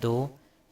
2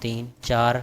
3 4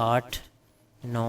8 9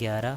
11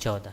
14।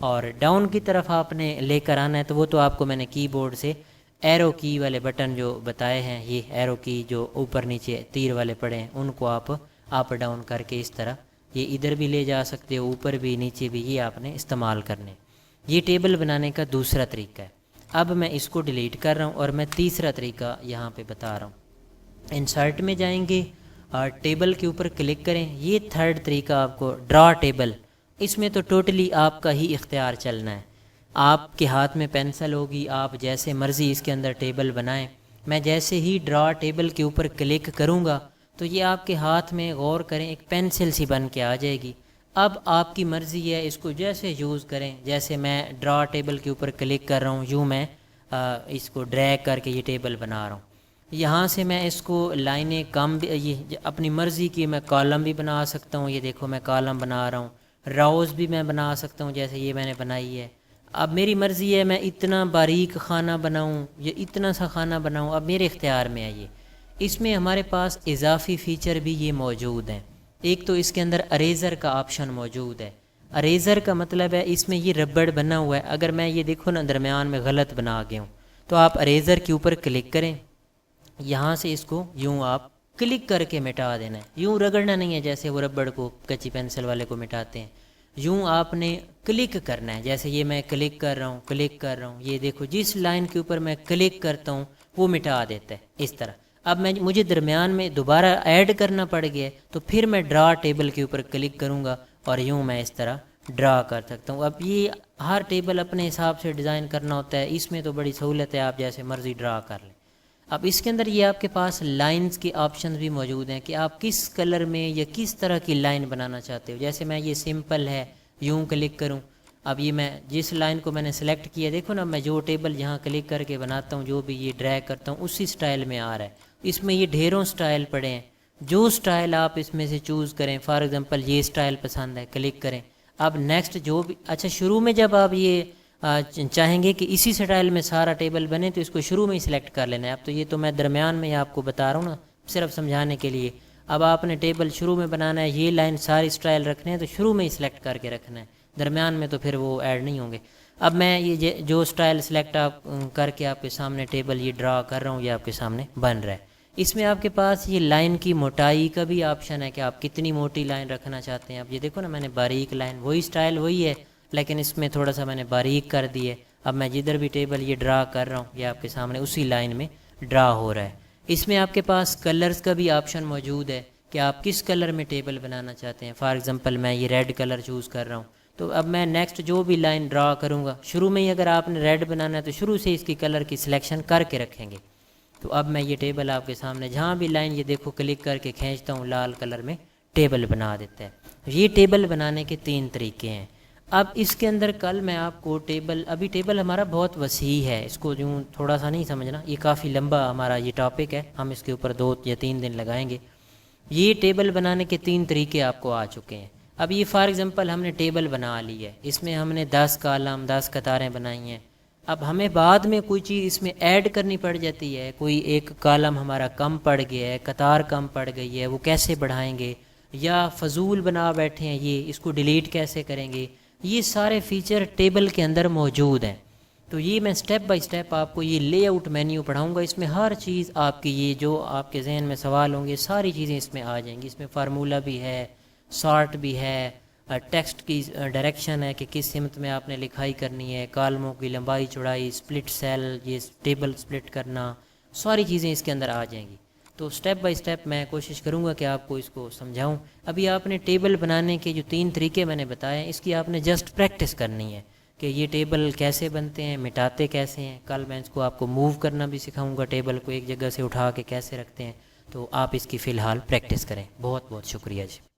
اور ڈاؤن کی طرف آپ نے لے کر آنا ہے تو وہ تو آپ کو میں نے کی بورڈ سے ایرو کی والے بٹن جو بتائے ہیں، یہ ایرو کی جو اوپر نیچے تیر والے پڑے ہیں ان کو آپ اپ ڈاؤن کر کے اس طرح یہ ادھر بھی لے جا سکتے ہو، اوپر بھی نیچے بھی، یہ آپ نے استعمال کرنے۔ یہ ٹیبل بنانے کا دوسرا طریقہ ہے۔ اب میں اس کو ڈیلیٹ کر رہا ہوں اور میں تیسرا طریقہ یہاں پہ بتا رہا ہوں۔ انسرٹ میں جائیں گے اور ٹیبل کے اوپر کلک کریں۔ یہ تھرڈ طریقہ آپ کو ڈرا ٹیبل، اس میں تو ٹوٹلی آپ کا ہی اختیار چلنا ہے۔ آپ کے ہاتھ میں پینسل ہوگی، آپ جیسے مرضی اس کے اندر ٹیبل بنائیں۔ میں جیسے ہی ڈرا ٹیبل کے اوپر کلک کروں گا تو یہ آپ کے ہاتھ میں غور کریں ایک پینسل سی بن کے آ جائے گی۔ اب آپ کی مرضی ہے اس کو جیسے یوز کریں، جیسے میں ڈرا ٹیبل کے اوپر کلک کر رہا ہوں یوں میں اس کو ڈریگ کر کے یہ ٹیبل بنا رہا ہوں۔ یہاں سے میں اس کو لائنیں کم بھی، یہ اپنی مرضی کی میں کالم بھی بنا سکتا ہوں، یہ دیکھو میں کالم بنا رہا ہوں، راؤز بھی میں بنا سکتا ہوں جیسے یہ میں نے بنائی ہے۔ اب میری مرضی ہے میں اتنا باریک خانہ بناؤں یا اتنا سا خانہ بناؤں، اب میرے اختیار میں ہے۔ یہ اس میں ہمارے پاس اضافی فیچر بھی یہ موجود ہیں۔ ایک تو اس کے اندر اریزر کا آپشن موجود ہے۔ اریزر کا مطلب ہے اس میں یہ ربڑ بنا ہوا ہے، اگر میں یہ دیکھو نا درمیان میں غلط بنا گیا ہوں تو آپ اریزر کے اوپر کلک کریں، یہاں سے اس کو یوں آپ کلک کر کے مٹا دینا ہے، یوں رگڑنا نہیں ہے جیسے وہ ربڑ کو کچی پینسل والے کو مٹاتے ہیں۔ یوں آپ نے کلک کرنا ہے، جیسے یہ میں کلک کر رہا ہوں کلک کر رہا ہوں، یہ دیکھو جس لائن کے اوپر میں کلک کرتا ہوں وہ مٹا دیتا ہے اس طرح۔ اب مجھے درمیان میں دوبارہ ایڈ کرنا پڑ گیا تو پھر میں ڈرا ٹیبل کے اوپر کلک کروں گا اور یوں میں اس طرح ڈرا کر سکتا ہوں۔ اب یہ ہر ٹیبل اپنے حساب سے ڈیزائن کرنا ہوتا ہے، اس میں تو بڑی سہولت ہے، آپ جیسے مرضی ڈرا کر لیں۔ اب اس کے اندر یہ آپ کے پاس لائنز کے آپشنز بھی موجود ہیں کہ آپ کس کلر میں یا کس طرح کی لائن بنانا چاہتے ہو۔ جیسے میں یہ سمپل ہے یوں کلک کروں، اب یہ میں جس لائن کو میں نے سلیکٹ کیا دیکھو نا، میں جو ٹیبل یہاں کلک کر کے بناتا ہوں جو بھی یہ ڈریگ کرتا ہوں اسی سٹائل میں آ رہا ہے۔ اس میں یہ ڈھیروں سٹائل پڑے ہیں، جو سٹائل آپ اس میں سے چوز کریں، فار ایگزامپل یہ سٹائل پسند ہے کلک کریں۔ اب نیکسٹ جو بھی، اچھا شروع میں جب آپ یہ چاہیں گے کہ اسی سٹائل میں سارا ٹیبل بنے تو اس کو شروع میں ہی سلیکٹ کر لینا ہے۔ اب تو یہ تو میں درمیان میں آپ کو بتا رہا ہوں نا صرف سمجھانے کے لیے۔ اب آپ نے ٹیبل شروع میں بنانا ہے، یہ لائن ساری سٹائل رکھنے ہیں تو شروع میں ہی سلیکٹ کر کے رکھنا ہے، درمیان میں تو پھر وہ ایڈ نہیں ہوں گے۔ اب میں یہ جو سٹائل سلیکٹ آپ کر کے آپ کے سامنے ٹیبل یہ ڈرا کر رہا ہوں، یہ آپ کے سامنے بن رہا ہے۔ اس میں آپ کے پاس یہ لائن کی موٹائی کا بھی آپشن ہے کہ آپ کتنی موٹی لائن رکھنا چاہتے ہیں۔ اب یہ دیکھو نا میں نے باریک لائن، وہی سٹائل وہی ہے لیکن اس میں تھوڑا سا میں نے باریک کر دی ہے۔ اب میں جدھر بھی ٹیبل یہ ڈرا کر رہا ہوں یہ آپ کے سامنے اسی لائن میں ڈرا ہو رہا ہے۔ اس میں آپ کے پاس کلرز کا بھی آپشن موجود ہے کہ آپ کس کلر میں ٹیبل بنانا چاہتے ہیں۔ فار ایگزامپل میں یہ ریڈ کلر چوز کر رہا ہوں تو اب میں نیکسٹ جو بھی لائن ڈرا کروں گا شروع میں ہی اگر آپ نے ریڈ بنانا ہے تو شروع سے اس کی کلر کی سلیکشن کر کے رکھیں گے۔ تو اب میں یہ ٹیبل آپ کے سامنے جہاں بھی لائن یہ دیکھو کلک کر کے کھینچتا ہوں لال کلر میں ٹیبل بنا دیتا ہے۔ یہ ٹیبل بنانے کے 3 طریقے ہیں۔ اب اس کے اندر کل میں آپ کو ابھی ٹیبل ہمارا بہت وسیع ہے، اس کو یوں تھوڑا سا نہیں سمجھنا، یہ کافی لمبا ہمارا یہ ٹاپک ہے، ہم اس کے اوپر 2 یا 3 دن لگائیں گے۔ یہ ٹیبل بنانے کے 3 طریقے آپ کو آ چکے ہیں۔ اب یہ فار ایگزامپل ہم نے ٹیبل بنا لی ہے، اس میں ہم نے 10 کالم 10 قطاریں بنائی ہیں۔ اب ہمیں بعد میں کوئی چیز اس میں ایڈ کرنی پڑ جاتی ہے، کوئی ایک کالم ہمارا کم پڑ گیا ہے، قطار کم پڑ گئی ہے، وہ کیسے بڑھائیں گے، یا فضول بنا بیٹھے ہیں یہ، اس کو ڈیلیٹ کیسے کریں گے، یہ سارے فیچر ٹیبل کے اندر موجود ہیں۔ تو یہ میں سٹیپ بائی سٹیپ آپ کو یہ لے آؤٹ مینیو پڑھاؤں گا، اس میں ہر چیز آپ کی یہ جو آپ کے ذہن میں سوال ہوں گے ساری چیزیں اس میں آ جائیں گی۔ اس میں فارمولہ بھی ہے، سارٹ بھی ہے، ٹیکسٹ کی ڈائریکشن ہے کہ کس سمت میں آپ نے لکھائی کرنی ہے، کالموں کی لمبائی چوڑائی، سپلٹ سیل، یہ ٹیبل سپلٹ کرنا، ساری چیزیں اس کے اندر آ جائیں گی۔ تو سٹیپ بائی سٹیپ میں کوشش کروں گا کہ آپ کو اس کو سمجھاؤں۔ ابھی آپ نے ٹیبل بنانے کے جو 3 طریقے میں نے بتائے ہیں اس کی آپ نے جسٹ پریکٹس کرنی ہے کہ یہ ٹیبل کیسے بنتے ہیں، مٹاتے کیسے ہیں۔ کل میں اس کو آپ کو موو کرنا بھی سکھاؤں گا، ٹیبل کو ایک جگہ سے اٹھا کے کیسے رکھتے ہیں۔ تو آپ اس کی فی الحال پریکٹس کریں۔ بہت بہت شکریہ جی۔